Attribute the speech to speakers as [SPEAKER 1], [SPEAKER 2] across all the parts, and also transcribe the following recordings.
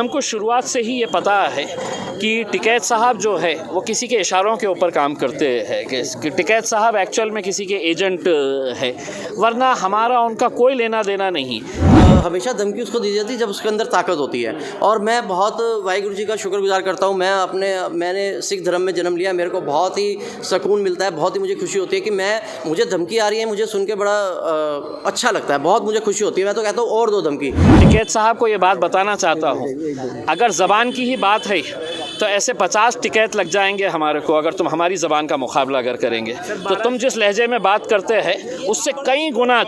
[SPEAKER 1] हमको शुरुआत से ही ये पता है कि टिकैत साहब जो है वो किसी के इशारों के ऊपर काम करते हैं कि टिकैत साहब एक्चुअल में किसी के एजेंट है, वरना हमारा उनका कोई लेना देना नहीं।
[SPEAKER 2] हमेशा धमकी उसको दी जाती है जब उसके अंदर ताकत होती है। और मैं बहुत वाहिगुरु जी का शुक्रगुजार करता हूँ। मैंने सिख धर्म में जन्म लिया, मेरे को बहुत ही सुकून मिलता है, बहुत ही मुझे खुशी होती है कि मुझे धमकी आ रही है, मुझे सुन के बड़ा अच्छा लगता है, बहुत मुझे खुशी होती है। मैं तो कहता हूँ और दो धमकी।
[SPEAKER 1] टिकैत साहब को ये बात बताना चाहता हूँ, अगर ज़बान की ही बात है तो ऐसे 50 टिकैत लग जाएंगे हमारे को, अगर तुम हमारी ज़बान का मुकाबला अगर करेंगे तो तुम जिस लहजे में बात करते हैं उससे कई गुना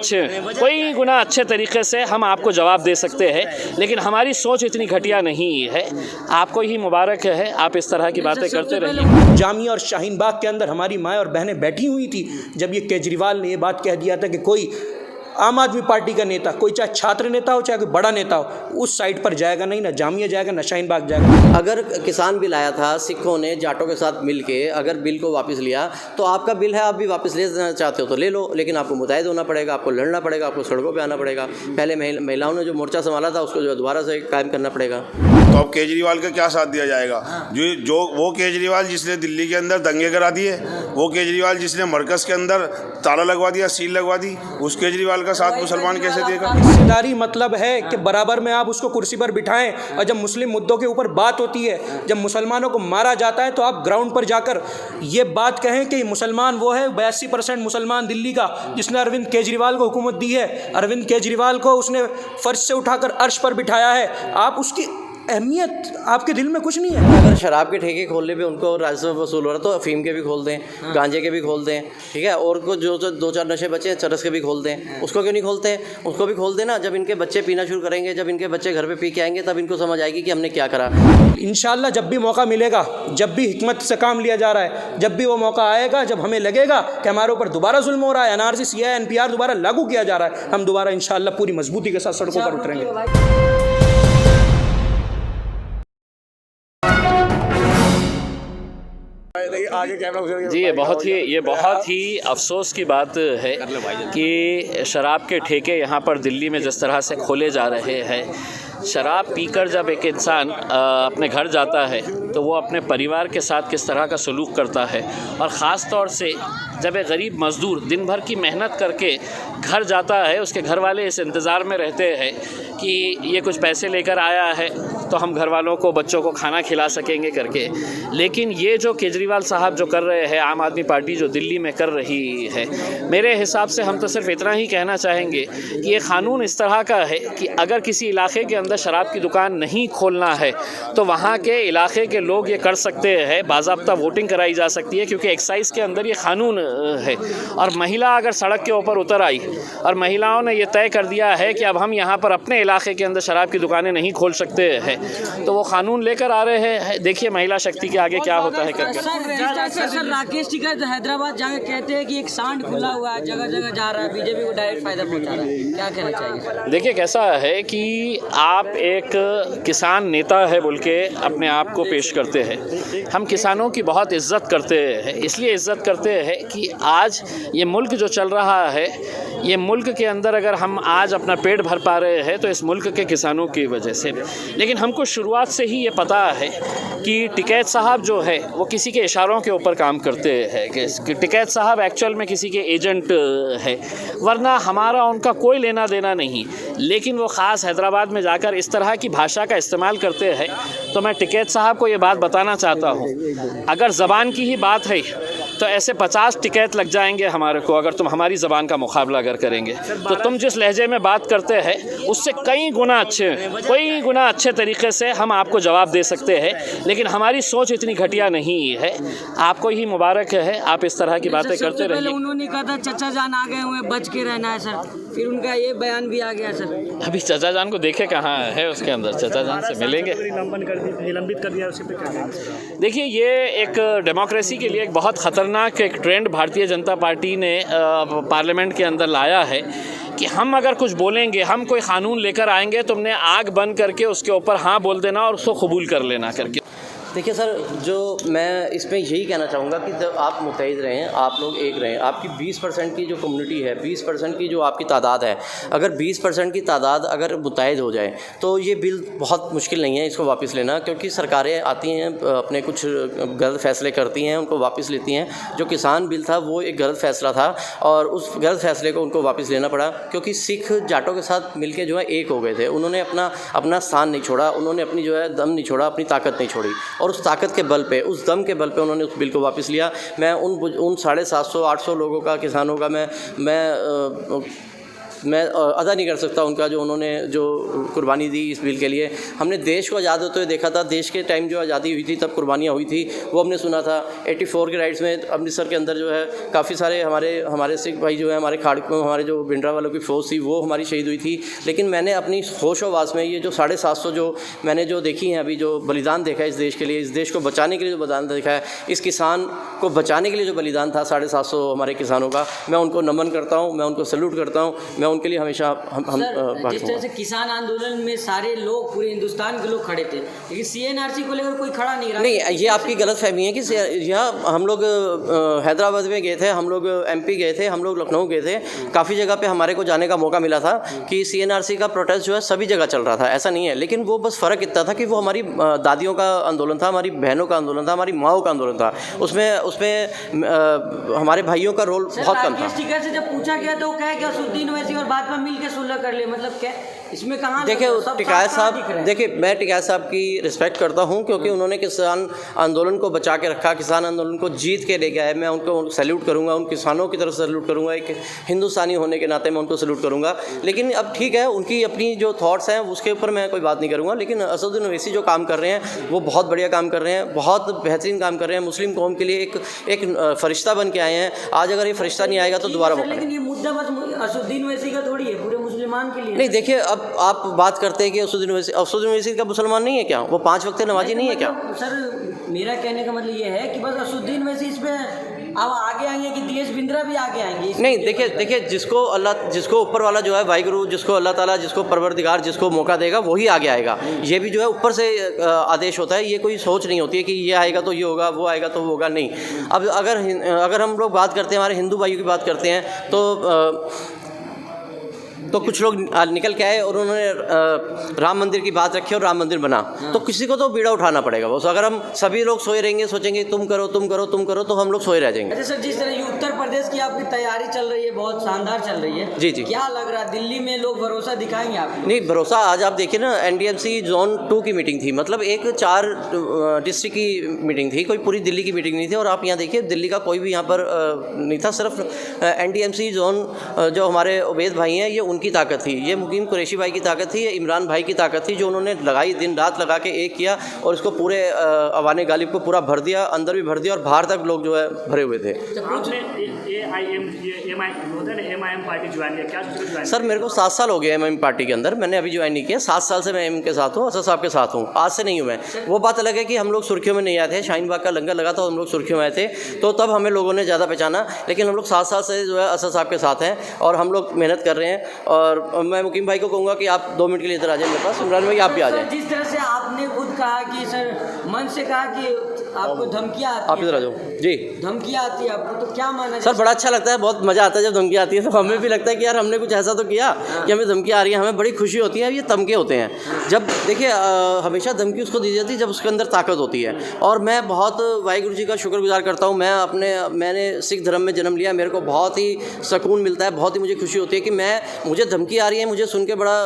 [SPEAKER 1] अच्छे तरीके से हम आपको जवाब दे सकते हैं, लेकिन हमारी सोच इतनी घटिया नहीं है। आपको ही मुबारक है, आप इस तरह की बातें करते रहिए।
[SPEAKER 3] जामिया और शाहीन बाग के अंदर हमारी माएँ और बहनें बैठी हुई थी जब ये केजरीवाल ने ये बात कह दिया था कि कोई आम आदमी पार्टी का नेता, कोई चाहे छात्र नेता हो चाहे कोई बड़ा नेता हो, उस साइड पर जाएगा नहीं, ना जामिया जाएगा ना शाहीन बाग जाएगा।
[SPEAKER 2] अगर किसान बिल आया था, सिखों ने जाटों के साथ मिल के अगर बिल को वापस लिया तो आपका बिल है, आप भी वापस ले जाना चाहते हो तो ले लो, लेकिन आपको मुतहद होना पड़ेगा, आपको लड़ना पड़ेगा, आपको सड़कों पर आना पड़ेगा। पहले महिलाओं ने जो मोर्चा संभाला था उसको जो दोबारा से कायम करना पड़ेगा।
[SPEAKER 4] तो अब केजरीवाल का क्या साथ दिया जाएगा? जो वो केजरीवाल जिसने दिल्ली के अंदर दंगे करा दिए, वो केजरीवाल जिसने मरकज़ के अंदर ताला लगवा दिया, सील लगवा दी, उस केजरीवाल का साथ मुसलमान कैसे देगा?
[SPEAKER 3] हिस्सेदारी मतलब है कि बराबर में आप उसको कुर्सी पर बिठाएं, और जब मुस्लिम मुद्दों के ऊपर बात होती है, जब मुसलमानों को मारा जाता है, तो आप ग्राउंड पर जाकर ये बात कहें कि मुसलमान वो है 82% मुसलमान दिल्ली का जिसने अरविंद केजरीवाल को हुकूमत दी है, अरविंद केजरीवाल को उसने फर्श से उठाकर अर्श पर बिठाया है। आप उसकी अहमियत आपके दिल में कुछ नहीं है।
[SPEAKER 2] अगर शराब के ठेके खोलने पे उनको राजस्व वसूल हो रहा है तो अफीम के भी खोल दें, गांजे के भी खोल दें, ठीक है, और को जो 2-4 नशे बचे हैं चरस के भी खोल दें। उसको क्यों नहीं खोलते? उसको भी खोल देना। जब इनके बच्चे पीना शुरू करेंगे, जब इनके बच्चे घर पे पी के आएंगे, तब इनको समझ आएगी कि हमने क्या करा।
[SPEAKER 3] इंशाल्लाह जब भी मौका मिलेगा, जब भी हिकमत से काम लिया जा रहा है, जब भी वो मौका आएगा, जब हमें लगेगा कि हमारे ऊपर दोबारा जुल्म हो रहा है, एनआरसी सीएए एनपीआर दोबारा लागू किया जा रहा है, हम दोबारा इंशाल्लाह पूरी मजबूती के साथ सड़कों पर उतरेंगे।
[SPEAKER 1] जी, ये बहुत ही अफसोस की बात है कि शराब के ठेके यहाँ पर दिल्ली में जिस तरह से खोले जा रहे हैं। शराब पीकर जब एक इंसान अपने घर जाता है तो वो अपने परिवार के साथ किस तरह का सलूक करता है, और ख़ास तौर से जब एक गरीब मज़दूर दिन भर की मेहनत करके घर जाता है, उसके घर वाले इस इंतज़ार में रहते हैं कि ये कुछ पैसे लेकर आया है तो हम घर वालों को, बच्चों को खाना खिला सकेंगे करके। लेकिन ये जो केजरीवाल साहब जो कर रहे हैं, आम आदमी पार्टी जो दिल्ली में कर रही है, मेरे हिसाब से हम तो सिर्फ इतना ही कहना चाहेंगे कि ये क़ानून इस तरह का है कि अगर किसी इलाके के अंदर शराब की दुकान नहीं खोलना है तो वहाँ के इलाके के लोग ये कर सकते हैं, बाज़ाब्ता वोटिंग कराई जा सकती है, क्योंकि एक्साइज के अंदर ये क़ानून है। और महिला अगर सड़क के ऊपर उतर आई और महिलाओं ने ये तय कर दिया है कि अब हम यहाँ पर अपने इलाके के अंदर शराब की दुकानें नहीं खोल सकते हैं, तो वो कानून लेकर आ रहे हैं। देखिए महिला शक्ति के आगे क्या होता है करके।
[SPEAKER 5] सर राकेश टिकैत हैदराबाद जाकर कहते हैं कि एक सांड खुला हुआ है, जगह जगह जा रहा है, बीजेपी को डायरेक्ट फायदा पहुंचा रहा है, क्या कहना चाहिए?
[SPEAKER 1] देखिए कैसा है कि आप एक किसान नेता है बोल के अपने आप को पेश करते हैं। हम किसानों की बहुत इज्जत करते हैं, इसलिए इज्जत करते हैं कि आज ये मुल्क जो चल रहा है, ये मुल्क के अंदर अगर हम आज अपना पेट भर पा रहे हैं तो इस मुल्क के किसानों की वजह से। लेकिन हमको शुरुआत से ही ये पता है कि टिकैत साहब जो है वो किसी के इशारों के ऊपर काम करते हैं कि टिकैत साहब एक्चुअल में किसी के एजेंट है, वरना हमारा उनका कोई लेना देना नहीं। लेकिन वो ख़ास हैदराबाद में जाकर इस तरह की भाषा का इस्तेमाल करते हैं, तो मैं टिकैत साहब को ये बात बताना चाहता हूँ, अगर ज़बान की ही बात है तो ऐसे 50 टिकैत लग जाएंगे हमारे को, अगर तुम हमारी ज़बान का मुकाबला अगर करेंगे तो तुम जिस लहजे में बात करते हैं उससे कई गुना अच्छे तरीके से हम आपको जवाब दे सकते हैं, लेकिन हमारी सोच इतनी घटिया नहीं है। आपको ही मुबारक है, आप इस तरह की बातें करते रहिए।
[SPEAKER 5] उन्होंने कहा था चचा जान आ गए हुए, बच के रहना है सर, फिर उनका ये बयान भी आ गया सर।
[SPEAKER 1] अभी चचा जान को देखे कहाँ है, उसके अंदर चचा जान से मिलेंगे,
[SPEAKER 3] निलंबित कर दिया, उसी पे।
[SPEAKER 1] देखिए ये एक डेमोक्रेसी के लिए एक बहुत ख़तरनाक एक ट्रेंड भारतीय जनता पार्टी ने पार्लियामेंट के अंदर लाया है कि हम अगर कुछ बोलेंगे, हम कोई क़ानून लेकर आएंगे, तुमने आग बंद करके उसके ऊपर हाँ बोल देना और उसको कबूल कर लेना करके।
[SPEAKER 2] देखिए सर, जो मैं इसमें यही कहना चाहूँगा कि जब आप मुत्तहिद रहें, आप लोग एक रहें, आपकी 20% की जो कम्युनिटी है, 20% की जो आपकी तादाद है, अगर 20% की तादाद अगर मुत्तहिद हो जाए तो ये बिल बहुत मुश्किल नहीं है इसको वापस लेना, क्योंकि सरकारें आती हैं, अपने कुछ गलत फ़ैसले करती हैं, उनको वापस लेती हैं। जो किसान बिल था वो एक गलत फ़ैसला था और उस गलत फ़ैसले को उनको वापस लेना पड़ा, क्योंकि सिख जाटों के साथ मिलके जो है एक हो गए थे। उन्होंने अपना स्थान नहीं छोड़ा, उन्होंने अपनी जो है दम नहीं छोड़ा, अपनी ताकत नहीं छोड़ी, और उस ताकत के बल पे, उस दम के बल पे उन्होंने उस बिल को वापस लिया। मैं उन 750-800 लोगों का, किसानों का मैं अदा नहीं कर सकता उनका जो उन्होंने जो कुर्बानी दी इस बिल के लिए। हमने देश को आज़ाद होते हुए देखा था, देश के टाइम जो आज़ादी हुई थी तब कुर्बानियाँ हुई थी, वो हमने सुना था। 84 के राइट्स में अमृतसर के अंदर जो है काफ़ी सारे हमारे सिख भाई जो है, हमारे जो भिंडरा वालों की फ़ौज थी वो हमारी शहीद हुई थी। लेकिन मैंने अपनी होशोवास में ये जो 750 जो मैंने जो देखी हैं अभी, जो बलिदान देखा है इस देश के लिए, इस देश को बचाने के लिए जो बलिदान देखा है, इस किसान को बचाने के लिए जो बलिदान था 750 हमारे किसानों का, मैं उनको नमन करता हूँ, मैं उनको सैल्यूट करता हूँ, मैं उनके लिए हमेशा
[SPEAKER 5] जिस तरह से किसान आंदोलन में सारे लोग, पूरे हिंदुस्तान के लोग खड़े थे, लेकिन सीएनआरसी को लेकर कोई खड़ा नहीं रहा।
[SPEAKER 2] नहीं, ये आपकी गलत फहमी है कि यहाँ हम लोग हैदराबाद में गए थे, हम लोग एमपी गए थे, हम लोग लखनऊ गए थे, काफ़ी जगह पे हमारे को जाने का मौका मिला था कि सीएनआरसी का प्रोटेस्ट जो है सभी जगह चल रहा था, ऐसा नहीं है। लेकिन वो बस फ़र्क इतना था कि वो हमारी दादियों का आंदोलन था, हमारी बहनों का आंदोलन था, हमारी माओं का आंदोलन था। उसमें हमारे भाइयों का रोल बहुत कम था।
[SPEAKER 5] से जब पूछा गया तो कहे कि असुद्दीन ओवैसी और बाद में मिल के सुलह कर ले, मतलब क्या इसमें कहाँ?
[SPEAKER 2] देखिए टिकैत साहब, देखिए मैं टिकैत साहब की रिस्पेक्ट करता हूँ, क्योंकि उन्होंने किसान आंदोलन को बचा के रखा, किसान आंदोलन को जीत के ले गया है। मैं उनको सैल्यूट करूँगा, उन किसानों की तरफ सैल्यूट करूँगा, एक हिंदुस्तानी होने के नाते मैं उनको सैल्यूट करूँगा। लेकिन अब ठीक है, उनकी अपनी जो थॉट्स हैं उसके ऊपर मैं कोई बात नहीं करूँगा। लेकिन असदुद्दीन ओवैसी जो काम कर रहे हैं वो बहुत बढ़िया काम कर रहे हैं, बहुत बेहतरीन काम कर रहे हैं। मुस्लिम कौम के लिए एक फरिश्ता बन के आए हैं। आज अगर ये फरिश्ता नहीं आएगा तो दोबारा वो,
[SPEAKER 5] लेकिन ये मुद्दा बस असदुद्दीन ओवैसी का थोड़ी है, पूरे मुसलमान के लिए।
[SPEAKER 2] नहीं, देखिए अब आप बात करते हैं कि असदुद्दीन ओवैसी का मुसलमान नहीं है क्या? वो 5 वक्त नमाजी नहीं है क्या?
[SPEAKER 5] सर मेरा कहने का मतलब ये है कि बस असदुद्दीन ओवैसी इस पे अब आगे आएंगे कि दिनेश बिंद्रा भी आगे आएंगे।
[SPEAKER 2] नहीं, देखिए जिसको ऊपर वाला जो है वाहिगुरु, जिसको अल्लाह ताला, जिसको परवरदिगार जिसको मौका देगा वही आगे आएगा। ये भी जो है ऊपर से आदेश होता है, ये कोई सोच नहीं होती है कि ये आएगा तो ये होगा, वो आएगा तो वो होगा। नहीं, अब अगर हम लोग बात करते हैं, हमारे हिंदू भाइयों की बात करते हैं तो कुछ लोग निकल के आए और उन्होंने राम मंदिर की बात रखी और राम मंदिर बना। तो किसी को तो बीड़ा उठाना पड़ेगा। बस अगर हम सभी लोग सोए रहेंगे, सोचेंगे तुम करो तुम करो तुम करो, तो हम लोग सोए रह जाएंगे।
[SPEAKER 5] अच्छा सर, जिस तरह ये उत्तर प्रदेश की आपकी तैयारी चल रही है, बहुत शानदार चल रही है।
[SPEAKER 2] जी,
[SPEAKER 5] क्या लग रहा है दिल्ली में लोग भरोसा दिखाएंगे आपको?
[SPEAKER 2] नहीं, भरोसा आज आप देखिए ना, NDMC Zone 2 की मीटिंग थी, मतलब एक 4 डिस्ट्रिक्ट की मीटिंग थी, कोई पूरी दिल्ली की मीटिंग नहीं थी। और आप यहाँ देखिए दिल्ली का कोई भी यहाँ पर नहीं था, सिर्फ NDMC Zone जो हमारे उबैद भाई हैं, ये उनकी ताकत थी, ये मुकीम कुरैशी भाई की ताकत थी, ये इमरान भाई की ताकत थी, जो उन्होंने लगाई, दिन रात लगा के एक किया और इसको पूरे अवाने गालिब को पूरा भर दिया, अंदर भी भर दिया और बाहर तक लोग जो है भरे हुए थे।
[SPEAKER 6] MIM पार्टी ज्वाइन किया, क्या?
[SPEAKER 2] सर मेरे को 7 साल हो गए MIM पार्टी के अंदर, मैंने अभी ज्वाइन नहीं किया। 7 साल से मैं MIM के साथ हूँ, असद साहब के साथ हूँ, आज से नहीं हूँ मैं। वो बात अलग है कि हम लोग सुर्खियों में नहीं आए थे, शाहीन बाग का लंगर लगा था, हम लोग सुर्खियों में आए थे, तो तब हमें लोगों ने ज़्यादा पहचाना। लेकिन हम लोग 7 साल से जो है असद साहब के साथ हैं और हम लोग मेहनत कर रहे हैं। और मैं मुकीम भाई को कहूँगा कि आप 2 मिनट के लिए इधर आ जाए मेरे पास। इमरान भाई आप भी आ जाएँ।
[SPEAKER 5] जिस तरह से आपने खुद कहा कि सर मन से कहा कि आपको धमकियाँ आती,
[SPEAKER 2] आप इधर आ जाओ जी।
[SPEAKER 5] धमकियाँ आती है आपको, तो क्या माना
[SPEAKER 2] सर बड़ा अच्छा लगता है, बहुत मज़ा आता है जब धमकी आती है। तो हमें भी लगता है कि यार हमने कुछ ऐसा तो किया कि हमें धमकी आ रही है, हमें बड़ी खुशी होती है। ये तमके होते हैं जब देखिए हमेशा धमकी उसको दी जाती है जब उसके अंदर ताकत होती है। और मैं बहुत वाहिगुरु जी का शुक्रगुजार करता हूँ। मैंने सिख धर्म में जन्म लिया, मेरे को बहुत ही सुकून मिलता है, बहुत ही मुझे खुशी होती है कि मुझे धमकी आ रही है, मुझे सुन के बड़ा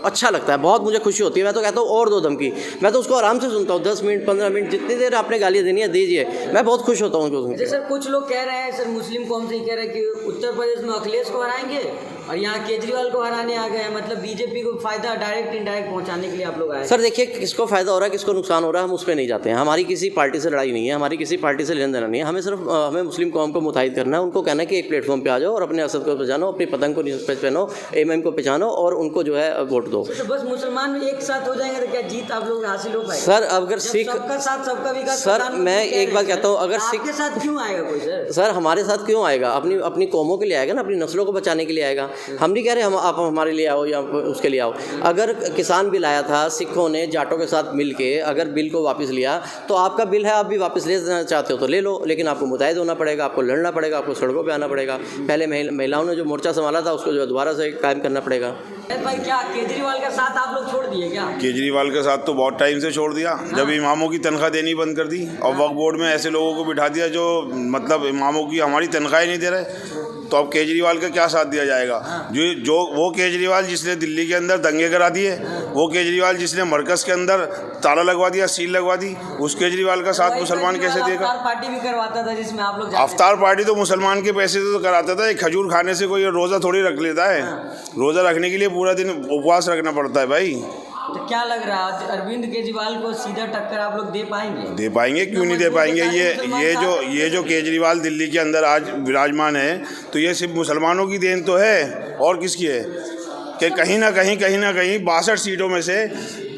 [SPEAKER 2] अच्छा लगता है, बहुत मुझे खुशी होती है। मैं तो कहता हूँ और दो धमकी, मैं तो उसको आराम से सुनता हूँ, 10 मिनट 15 मिनट जितनी देर आपने गालियाँ देनी है दीजिए, मैं बहुत खुश होता हूँ उनको सुन के।
[SPEAKER 5] सर कुछ लोग कह रहे हैं, सर मुस्लिम कौम से ही कह रहे हैं कि उत्तर प्रदेश में अखिलेश को हराएंगे और यहाँ केजरीवाल को हराने आ गए हैं, मतलब बीजेपी को फायदा डायरेक्ट इनडायरेक्ट पहुँचाने के लिए आप लोग आए।
[SPEAKER 2] सर देखिए किसको फ़ायदा हो रहा है, किसको नुकसान हो रहा है, हम उस पर नहीं जाते हैं। हमारी किसी पार्टी से लड़ाई नहीं है, हमारी किसी पार्टी से लेना देना नहीं है। हमें सिर्फ हमें मुस्लिम कौम को मुताहिद करना है, उनको कहना है कि एक प्लेटफॉर्म पे आ जाओ और अपने असद को पहचानो, अपनी पतंग को पहचानो, MIM को पहचानो और उनको जो है वोट दो।
[SPEAKER 5] तो बस मुसलमान में एक साथ हो जाएंगे तो क्या जीत आप लोग हासिल हो पाएगी?
[SPEAKER 2] सर अगर सिख
[SPEAKER 5] सबका साथ सबका विकास,
[SPEAKER 2] सर मैं एक बात कहता हूँ, अगर सिख
[SPEAKER 5] के साथ क्यों आएगा कोई? सर
[SPEAKER 2] हमारे साथ क्यों आएगा? अपनी कौमों के लिए आएगा ना, अपनी नस्लों को बचाने के लिए आएगा। हम नहीं कह रहे हम आप हमारे लिए आओ या उसके लिए आओ। अगर किसान बिल आया था, सिखों ने जाटों के साथ मिल के अगर बिल को वापस लिया तो आपका बिल है, आप भी वापस लेना चाहते हो तो ले लो, लेकिन आपको मुतहद होना पड़ेगा, आपको लड़ना पड़ेगा, आपको सड़कों पर आना पड़ेगा। पहले महिलाओं ने जो मोर्चा संभाला था उसको जो दोबारा से कायम करना पड़ेगा।
[SPEAKER 5] भाई क्या केजरीवाल का साथ आप लोग छोड़ दिए क्या?
[SPEAKER 4] केजरीवाल का साथ तो बहुत टाइम से छोड़ दिया, जब इमामों की तनख्वाह देनी बंद कर दी और वक्फ बोर्ड में ऐसे लोगों को बिठा दिया जो मतलब इमामों की हमारी तनख्वाह ही नहीं दे रहे, तो अब केजरीवाल का क्या साथ दिया जाएगा? जो वो केजरीवाल जिसने दिल्ली के अंदर दंगे करा दिए, वो केजरीवाल जिसने मरकज़ के अंदर ताला लगवा दिया, सील लगवा दी, उस केजरीवाल का साथ मुसलमान कैसे देगा?
[SPEAKER 5] अफ्तार पार्टी भी करवाता था जिसमें आप लोग
[SPEAKER 4] अफ्तार पार्टी तो मुसलमान के पैसे से तो कराता था, एक खजूर खाने से कोई रोज़ा थोड़ी रख लेता है। रोज़ा रखने के लिए पूरा दिन उपवास रखना पड़ता है भाई।
[SPEAKER 5] तो क्या लग रहा है अरविंद केजरीवाल को सीधा टक्कर आप लोग दे पाएंगे?
[SPEAKER 4] दे पाएंगे, क्यों नहीं दे पाएंगे? ये जो केजरीवाल दिल्ली के अंदर आज विराजमान है तो ये सिर्फ मुसलमानों की देन तो है, और किसकी है? कि कहीं ना कहीं 62 सीटों में से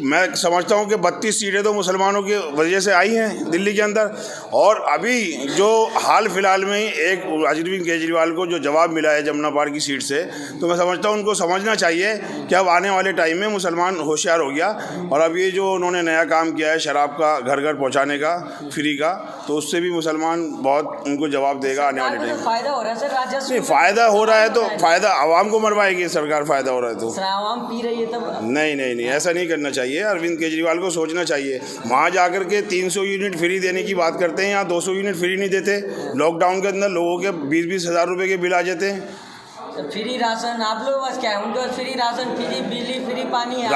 [SPEAKER 4] मैं समझता हूँ कि 32 सीटें तो मुसलमानों की वजह से आई हैं दिल्ली के अंदर। और अभी जो हाल फिलहाल में ही एक अरविंद केजरीवाल को जो जवाब मिला है जमुना पार की सीट से, तो मैं समझता हूँ उनको समझना चाहिए कि अब आने वाले टाइम में मुसलमान होशियार हो गया। और अब ये जो उन्होंने नया काम किया है शराब का घर घर पहुँचाने का, फ्री का, तो उससे भी मुसलमान बहुत उनको जवाब देगा आने वाले टाइम में।
[SPEAKER 5] फायदा हो रहा है सर राजस्व?
[SPEAKER 4] नहीं, फ़ायदा हो रहा है तो फ़ायदा आवाम को मरवाएगी सरकार, फ़ायदा हो रहा है तो।
[SPEAKER 5] आवाम पी रही है तब?
[SPEAKER 4] नहीं, ऐसा नहीं करना चाहिए। अरविंद केजरीवाल को सोचना चाहिए। वहाँ जाकर के 300 यूनिट फ्री देने की बात करते हैं, यहाँ 200 यूनिट फ्री नहीं देते। लॉकडाउन के अंदर लोगों के 20-20 हज़ार रुपये के बिल आ जाते हैं।
[SPEAKER 5] तो फ्री राशन आप लोग बस क्या है? उनके पास फ्री राशन, फ्री बिजली, फ्री पानी है।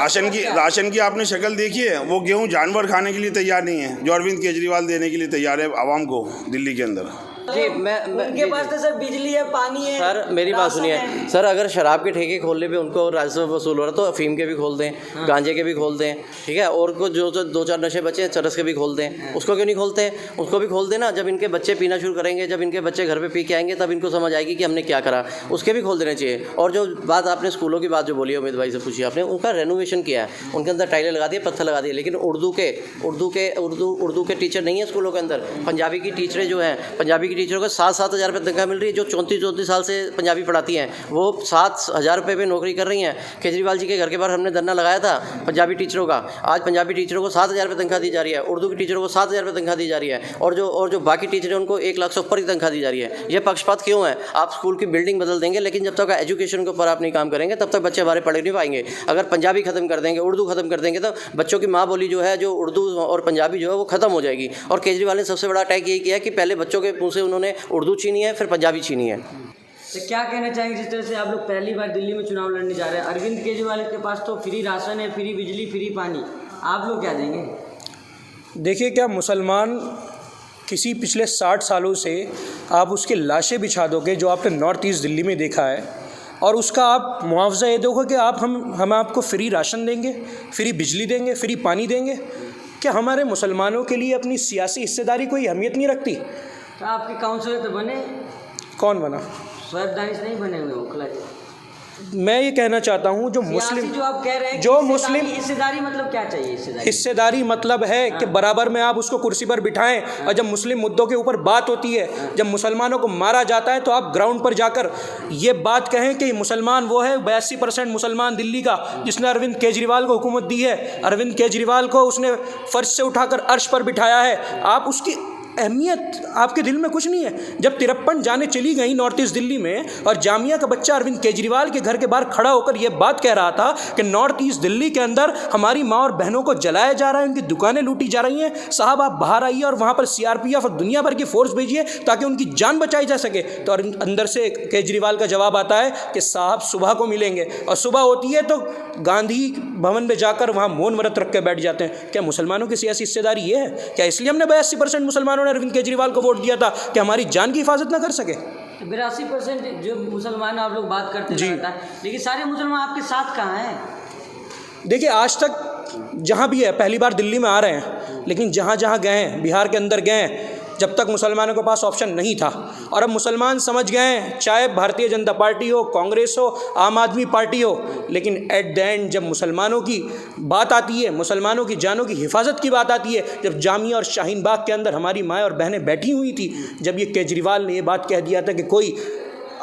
[SPEAKER 4] राशन की आपने शक्ल देखी है? वो गेहूँ जानवर खाने के लिए तैयार नहीं है जो अरविंद केजरीवाल देने के लिए तैयार है आवाम को दिल्ली के अंदर।
[SPEAKER 2] जी
[SPEAKER 5] उनके पास तो सर बिजली है, पानी है।
[SPEAKER 2] सर मेरी बात सुनिए सर, अगर शराब के ठेके खोलने पे उनको राजस्व वसूल हो रहा है तो अफीम के भी खोल दें, गांजे के भी खोल दें, ठीक है, और को जो 2-4 नशे बचे हैं चरस के भी खोल दें। उसको क्यों नहीं खोलते हैं? उसको भी खोल देना। जब इनके बच्चे पीना शुरू करेंगे, जब इनके बच्चे घर पे पी के आएंगे, तब इनको समझ आएगी कि हमने क्या करा। उसके भी खोल देने चाहिए। और जो बात आपने स्कूलों की बात जो बोली है उम्मीद भाई से पूछी आपने, उनका रेनोवेशन किया है, उनके अंदर टाइलें लगा दी, पत्थर लगा दिए, लेकिन उर्दू के टीचर नहीं है स्कूलों के अंदर। पंजाबी की टीचरें जो हैं, पंजाबी की टीचरों को 7,000 रुपये तनख्वाह मिल रही है। जो 34 साल से पंजाबी पढ़ाती हैं वो 7,000 रुपये में नौकरी कर रही हैं। केजरीवाल जी के घर के बाहर हमने धरना लगाया था पंजाबी टीचरों का। आज पंजाबी टीचरों को 7,000 रुपये तनख्वाह दी जा रही है, उर्दू की टीचरों को 7,000 रुपये तनख्वाह दी जा रही है, और जो बाकी टीचर हैं उनको 1 लाख से ऊपर की तनख्वाह दी जा रही है। ये पक्षपात क्यों है? आप स्कूल की बिल्डिंग बदल देंगे, लेकिन जब तक एजुकेशन के ऊपर आप नहीं काम करेंगे तब तक बच्चे हमारे पढ़ नहीं पाएंगे। अगर पंजाबी खत्म कर देंगे, उर्दू खत्म कर देंगे, तो बच्चों की माँ बोली जो है, जो उर्दू और पंजाबी जो है, वो खत्म हो जाएगी। और केजरीवाल ने सबसे बड़ा अटैक यही किया कि पहले बच्चों के मुँह से उन्होंने उर्दू छीनी है, फिर पंजाबी छीनी है।
[SPEAKER 5] तो क्या कहना चाहेंगे जिस तरह से आप लोग पहली बार दिल्ली में चुनाव लड़ने जा रहे हैं? अरविंद केजरीवाल के पास तो फ्री राशन है, फ्री बिजली, फ्री पानी, आप लोग क्या देंगे?
[SPEAKER 3] देखिए, क्या मुसलमान किसी पिछले 60 सालों से आप उसके लाशें बिछा दोगे जो आपने नॉर्थ ईस्ट दिल्ली में देखा है, और उसका आप मुआवजा ये दोगे कि हम आपको फ्री राशन देंगे, फ्री बिजली देंगे, फ्री पानी देंगे? क्या हमारे मुसलमानों के लिए अपनी सियासी हिस्सेदारी कोई अहमियत नहीं रखती?
[SPEAKER 5] तो आपके काउंसलर तो बने?
[SPEAKER 3] कौन बना?
[SPEAKER 5] शोएब दानिश नहीं बने हुए ओखला जी।
[SPEAKER 3] मैं ये कहना चाहता हूँ जो मुस्लिम,
[SPEAKER 5] जो आप कह रहे हैं,
[SPEAKER 3] जो मुस्लिम
[SPEAKER 5] हिस्सेदारी मतलब क्या चाहिए?
[SPEAKER 3] हिस्सेदारी मतलब है कि बराबर में आप उसको कुर्सी पर बिठाएं, और जब मुस्लिम मुद्दों के ऊपर बात होती है, जब मुसलमानों को मारा जाता है, तो आप ग्राउंड पर जाकर ये बात कहें कि मुसलमान वो है 82% मुसलमान दिल्ली का जिसने अरविंद केजरीवाल को हुकूमत दी है, अरविंद केजरीवाल को उसने फर्श से उठाकर अर्श पर बिठाया है। आप उसकी अहमियत आपके दिल में कुछ नहीं है। जब 53 जाने चली गई नॉर्थ ईस्ट दिल्ली में, और जामिया का बच्चा अरविंद केजरीवाल के घर के बाहर खड़ा होकर यह बात कह रहा था कि नॉर्थ ईस्ट दिल्ली के अंदर हमारी माँ और बहनों को जलाया जा रहा है, उनकी दुकानें लूटी जा रही हैं, साहब आप बाहर आइए और वहाँ पर CRPF और दुनिया भर की फोर्स भेजिए ताकि उनकी जान बचाई जा सके। तो अंदर से केजरीवाल का जवाब आता है कि साहब सुबह को मिलेंगे, और सुबह होती है तो गांधी भवन में जाकर वहाँ मौन व्रत रख के बैठ जाते हैं। क्या मुसलमानों की सियासी हिस्सेदारी ये है? क्या इसलिए हमने 82% मुसलमानों ने अरविंद केजरीवाल को वोट दिया था कि हमारी जान की हिफाजत ना कर सके?
[SPEAKER 5] 82% जो मुसलमान आप लोग बात करते हैं, लेकिन सारे मुसलमान आपके साथ कहाँ हैं?
[SPEAKER 3] देखिए, आज तक जहाँ भी है, पहली बार दिल्ली में आ रहे हैं, लेकिन जहाँ जहाँ गए हैं, बिहार के अंदर गए हैं, जब तक मुसलमानों के पास ऑप्शन नहीं था, और अब मुसलमान समझ गए हैं, चाहे भारतीय जनता पार्टी हो, कांग्रेस हो, आम आदमी पार्टी हो, लेकिन एट द एंड जब मुसलमानों की बात आती है, मुसलमानों की जानों की हिफाजत की बात आती है, जब जामिया और शाहीन बाग के अंदर हमारी माएँ और बहनें बैठी हुई थी, जब ये केजरीवाल ने ये बात कह दिया था कि कोई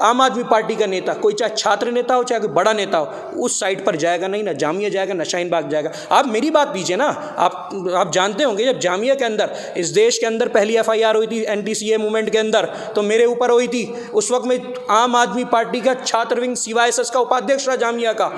[SPEAKER 3] आम आदमी पार्टी का नेता, कोई चाहे छात्र नेता हो चाहे कोई बड़ा नेता हो, उस साइड पर जाएगा नहीं, ना जामिया जाएगा ना शाहीन बाग जाएगा। आप मेरी बात दीजिए ना, आप जानते होंगे जब जामिया के अंदर, इस देश के अंदर पहली FIR हुई थी NTCA मूवमेंट के अंदर, तो मेरे ऊपर हुई थी। उस वक्त में आम आदमी पार्टी का छात्र विंग CYSS का उपाध्यक्ष रहा जामिया का।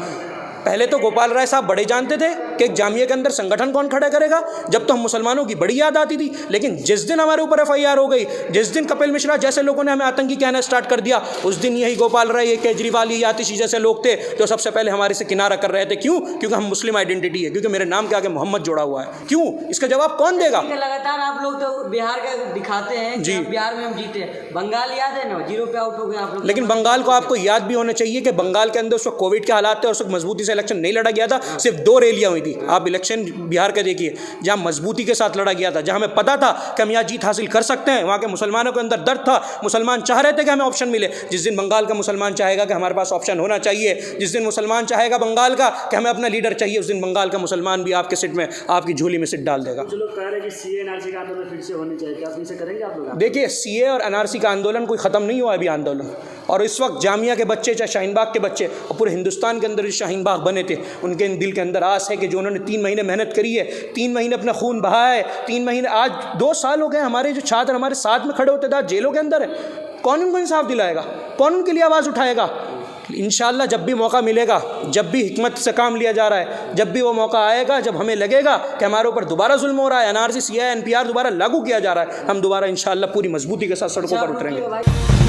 [SPEAKER 3] पहले तो गोपाल राय साहब बड़े जानते थे कि एक जामिया के अंदर संगठन कौन खड़ा करेगा, जब तो हम मुसलमानों की बड़ी याद आती थी। लेकिन जिस दिन हमारे ऊपर FIR हो गई, जिस दिन कपिल मिश्रा जैसे लोगों ने हमें आतंकी कहना स्टार्ट कर दिया, उस दिन यही गोपाल राय, ये केजरीवाल, ये आतिशी जैसे लोग थे जो सबसे पहले हमारे से किनारा कर रहे थे। क्यों? क्योंकि हम मुस्लिम आइडेंटिटी है, क्योंकि मेरे नाम के आगे मोहम्मद जोड़ा हुआ है। क्यों? इसका जवाब कौन देगा?
[SPEAKER 5] लगातार आप लोग तो बिहार का दिखाते हैं कि बिहार में हम जीते हैं, बंगाल याद है ना, 0 पे आउट हो गए आप लोग।
[SPEAKER 3] लेकिन बंगाल को आपको याद भी होना चाहिए कि बंगाल के अंदर उस वक्त कोविड के हालात थे और उस वक्त मजबूती से इलेक्शन नहीं लड़ा गया था, सिर्फ 2 रैलियां हुई थी। आप इलेक्शन बिहार का देखिए, जहां मजबूती के साथ लड़ा गया था, जहां हमें पता था कि हम यहाँ जीत हासिल कर सकते हैं। वहां के मुसलमानों के अंदर दर्द था, मुसलमान चाह रहे थे कि हमें ऑप्शन मिले। जिस दिन बंगाल का मुसलमान चाहेगा कि हमारे पास ऑप्शन होना चाहिए, जिस दिन मुसलमान चाहेगा बंगाल का कि हमें अपना लीडर चाहिए, उस दिन बंगाल का मुसलमान भी आपके सीट में, आपकी झोली में सीट डाल देगा।
[SPEAKER 6] जो लोग कह रहे हैं कि CA NRC का आंदोलन फिर से होनी चाहिए, क्या फिर से करेंगे आप लोग?
[SPEAKER 3] देखिए, CA और NRC का आंदोलन कोई ख़त्म नहीं हुआ अभी आंदोलन। और इस वक्त जामिया के बच्चे, चाहे शाहीन बाग के बच्चे, और पूरे हिंदुस्तान के अंदर जो शाहीन बाग बने थे, उनके दिल के अंदर आस है कि जो उन्होंने 3 महीने मेहनत करी है, 3 महीने अपना खून बहाया है, 3 महीने, आज 2 साल हो गए हमारे जो छात्र हमारे साथ में खड़े होते थे, जेलों के अंदर है। कौन उनको इंसाफ दिलाएगा? कौन उनके लिए आवाज़ उठाएगा? इंशाअल्लाह जब भी मौका मिलेगा, जब भी हिकमत से काम लिया जा रहा है, जब भी वो मौका आएगा, जब हमें लगेगा कि हमारे ऊपर दोबारा जुल्म हो रहा है, NRC CA NPR दोबारा लागू किया जा रहा है, हम दोबारा इंशाअल्लाह पूरी मजबूती के साथ सड़कों पर उतरेंगे।